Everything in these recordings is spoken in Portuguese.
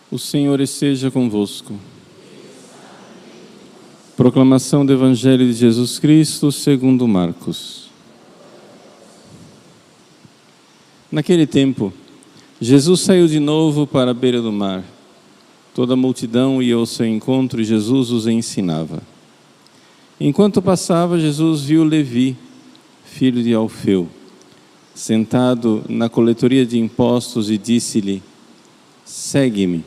O Senhor esteja convosco. Proclamação do Evangelho de Jesus Cristo segundo Marcos. Naquele tempo, Jesus saiu de novo para a beira do mar. Toda a multidão ia ao seu encontro e Jesus os ensinava. Enquanto passava, Jesus viu Levi, filho de Alfeu, sentado na coletoria de impostos e disse-lhe: "Segue-me."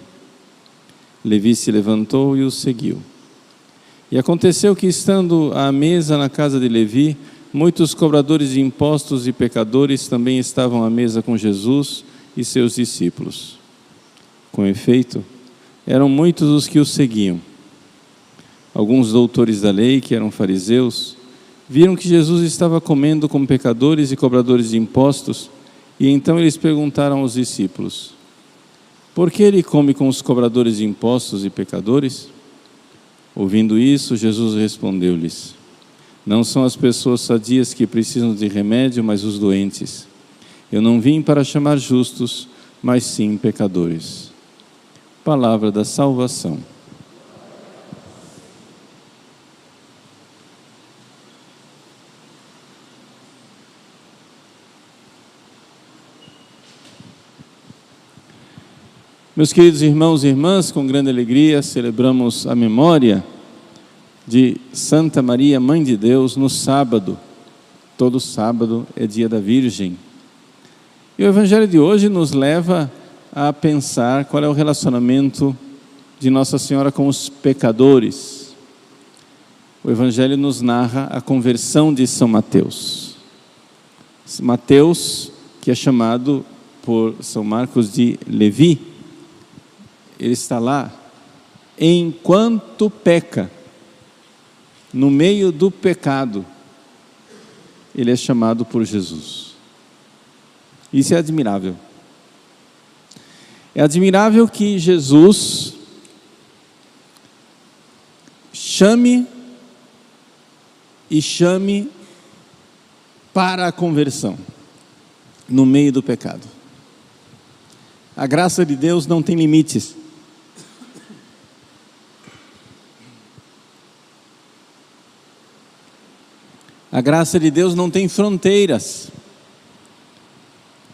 Levi se levantou e o seguiu. E aconteceu que, estando à mesa na casa de Levi, muitos cobradores de impostos e pecadores também estavam à mesa com Jesus e seus discípulos. Com efeito, eram muitos os que o seguiam. Alguns doutores da lei, que eram fariseus, viram que Jesus estava comendo com pecadores e cobradores de impostos, e então eles perguntaram aos discípulos: "Por que ele come com os cobradores de impostos e pecadores?" Ouvindo isso, Jesus respondeu-lhes: "Não são as pessoas sadias que precisam de remédio, mas os doentes. Eu não vim para chamar justos, mas sim pecadores." Palavra da salvação. Meus queridos irmãos e irmãs, com grande alegria celebramos a memória de Santa Maria, Mãe de Deus, no sábado. Todo sábado é dia da Virgem. E o Evangelho de hoje nos leva a pensar qual é o relacionamento de Nossa Senhora com os pecadores. O Evangelho nos narra a conversão de São Mateus. Mateus, que é chamado por São Marcos de Levi, ele está lá enquanto peca, no meio do pecado, ele é chamado por Jesus. Isso é admirável. É admirável que Jesus chame para a conversão, no meio do pecado. A graça de Deus não tem limites. A graça de Deus não tem fronteiras.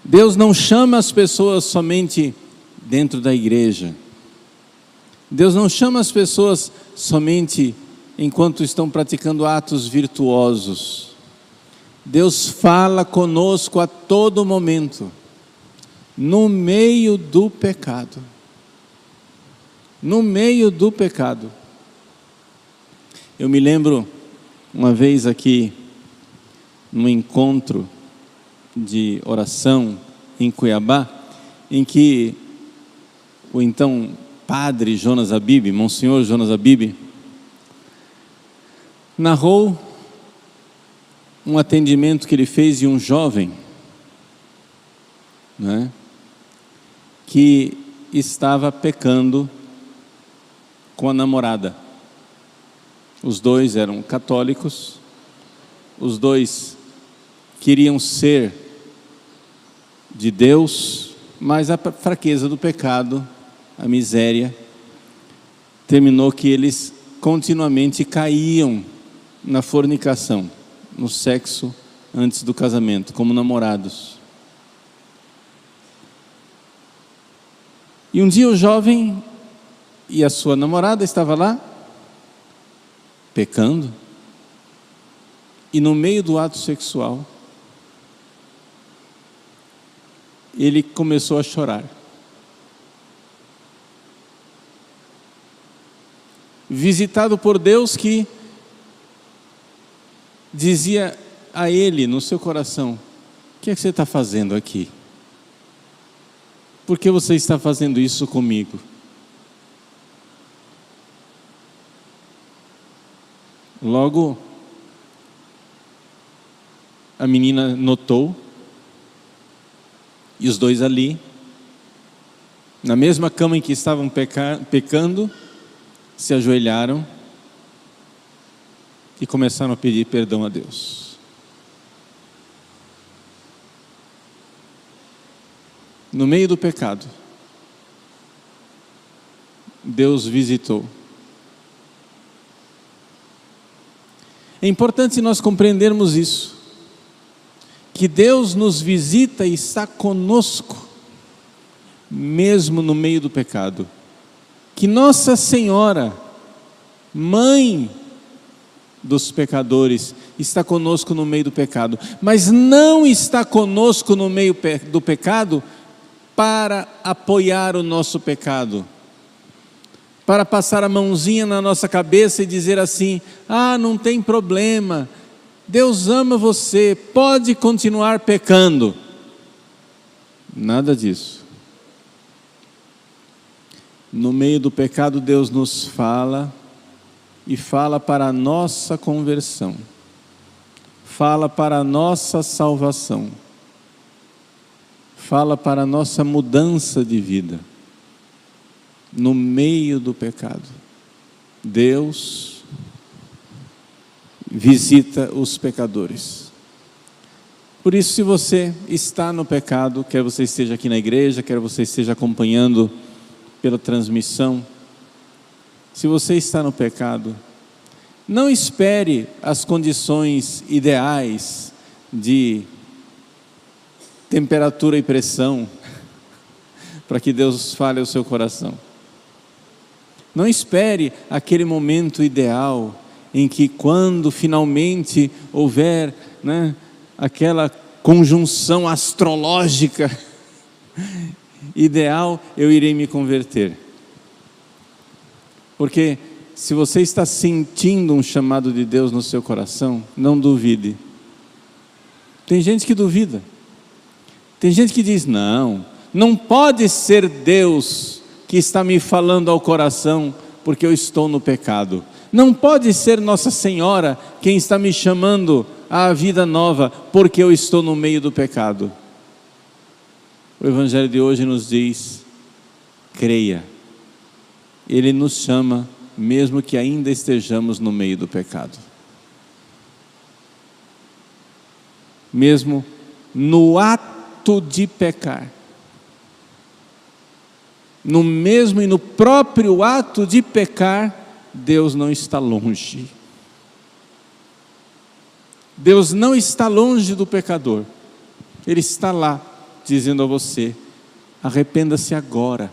Deus não chama as pessoas somente dentro da igreja. Deus não chama as pessoas somente enquanto estão praticando atos virtuosos. Deus fala conosco a todo momento, no meio do pecado. No meio do pecado. Eu me lembro uma vez aqui, num encontro de oração em Cuiabá, em que o então padre Jonas Abib, Monsenhor Jonas Abib, narrou um atendimento que ele fez de um jovem, né, que estava pecando com a namorada. Os dois eram católicos, os dois queriam ser de Deus, mas a fraqueza do pecado, a miséria, terminou que eles continuamente caíam na fornicação, no sexo antes do casamento, como namorados. E um dia o jovem e a sua namorada estavam lá, pecando, e no meio do ato sexual, ele começou a chorar. Visitado por Deus, que dizia a ele no seu coração: "O que é que você está fazendo aqui? Por que você está fazendo isso comigo?" Logo, a menina notou, e os dois ali, na mesma cama em que estavam pecando, se ajoelharam e começaram a pedir perdão a Deus. No meio do pecado, Deus visitou. É importante nós compreendermos isso, que Deus nos visita e está conosco, mesmo no meio do pecado. Que Nossa Senhora, Mãe dos pecadores, está conosco no meio do pecado, mas não está conosco no meio do pecado para apoiar o nosso pecado, para passar a mãozinha na nossa cabeça e dizer assim: ah, não tem problema, Deus ama você, pode continuar pecando. Nada disso. No meio do pecado, Deus nos fala, e fala para a nossa conversão, fala para a nossa salvação, fala para a nossa mudança de vida. No meio do pecado, Deus visita os pecadores. Por isso, se você está no pecado, quer você esteja aqui na igreja, quer você esteja acompanhando pela transmissão, se você está no pecado, não espere as condições ideais de temperatura e pressão para que Deus fale ao seu coração. Não espere aquele momento ideal em que, quando finalmente houver, aquela conjunção astrológica ideal, eu irei me converter. Porque se você está sentindo um chamado de Deus no seu coração, não duvide. Tem gente que duvida. Tem gente que diz: não pode ser Deus que está me falando ao coração, porque eu estou no pecado. Não pode ser Nossa Senhora quem está me chamando à vida nova, porque eu estou no meio do pecado. O Evangelho de hoje nos diz: creia. Ele nos chama, mesmo que ainda estejamos no meio do pecado. Mesmo no ato de pecar. No mesmo e no próprio ato de pecar, Deus não está longe. Deus não está longe do pecador. Ele está lá, dizendo a você: arrependa-se agora.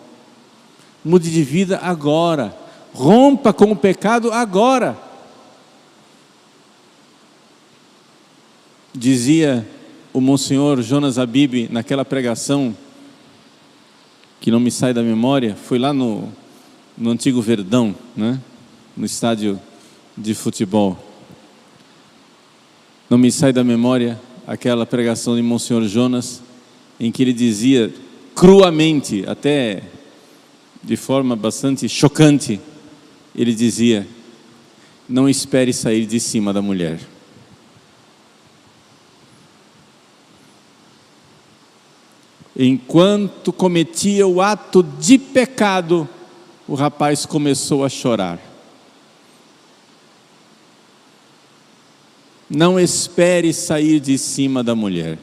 Mude de vida agora. Rompa com o pecado agora. Dizia o Monsenhor Jonas Abib naquela pregação, que não me sai da memória, foi lá no antigo Verdão, no estádio de futebol. Não me sai da memória aquela pregação de Monsenhor Jonas, em que ele dizia cruamente, até de forma bastante chocante, ele dizia: não espere sair de cima da mulher. Enquanto cometia o ato de pecado, o rapaz começou a chorar. Não espere sair de cima da mulher.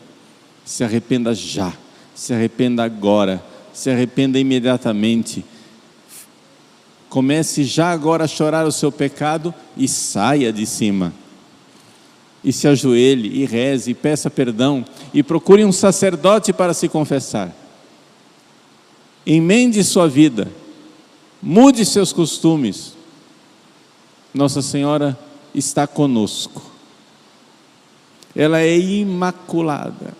Se arrependa já, se arrependa agora, se arrependa imediatamente. Comece já agora a chorar o seu pecado e saia de cima. E se ajoelhe, e reze, e peça perdão, e procure um sacerdote para se confessar. Emende sua vida, mude seus costumes. Nossa Senhora está conosco. Ela é imaculada.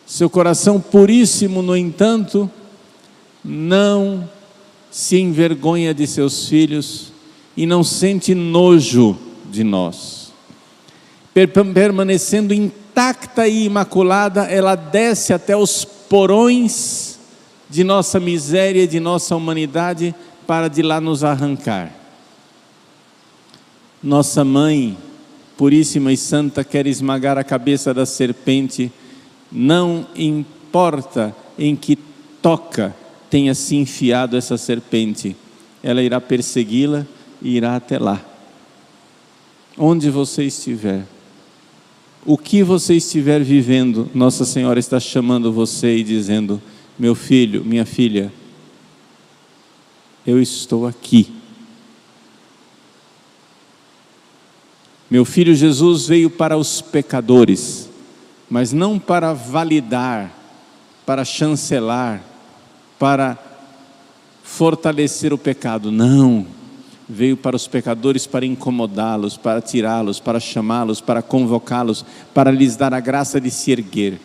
Seu coração puríssimo, no entanto, não se envergonha de seus filhos e não sente nojo de nós. Permanecendo intacta e imaculada, ela desce até os porões de nossa miséria e de nossa humanidade para de lá nos arrancar. Nossa Mãe puríssima e santa quer esmagar a cabeça da serpente, não importa em que toca tenha se enfiado essa serpente, ela irá persegui-la e irá até lá. Onde você estiver, o que você estiver vivendo, Nossa Senhora está chamando você e dizendo: meu filho, minha filha, eu estou aqui. Meu filho Jesus veio para os pecadores, mas não para validar, para chancelar, para fortalecer o pecado. Não, veio para os pecadores para incomodá-los, para tirá-los, para chamá-los, para convocá-los, para lhes dar a graça de se erguer.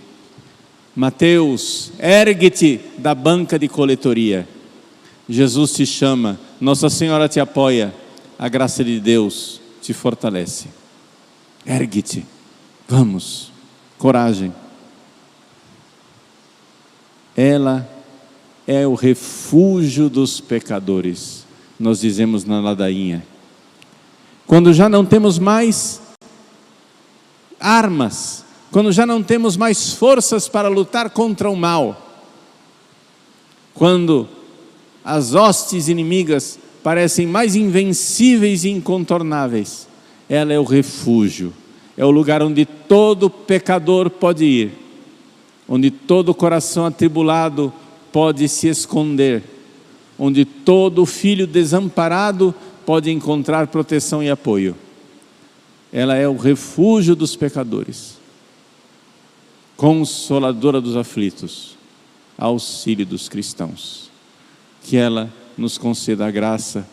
Mateus, ergue-te da banca de coletoria. Jesus te chama, Nossa Senhora te apoia, a graça de Deus te fortalece. Ergue-te, vamos, coragem. Ela é o refúgio dos pecadores, nós dizemos na ladainha. Quando já não temos mais armas, quando já não temos mais forças para lutar contra o mal, quando as hostes inimigas parecem mais invencíveis e incontornáveis, ela é o refúgio, é o lugar onde todo pecador pode ir, onde todo coração atribulado pode se esconder, onde todo filho desamparado pode encontrar proteção e apoio. Ela é o refúgio dos pecadores, consoladora dos aflitos, auxílio dos cristãos. Que ela nos conceda a graça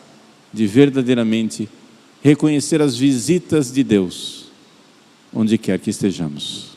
de verdadeiramente reconhecer as visitas de Deus, onde quer que estejamos.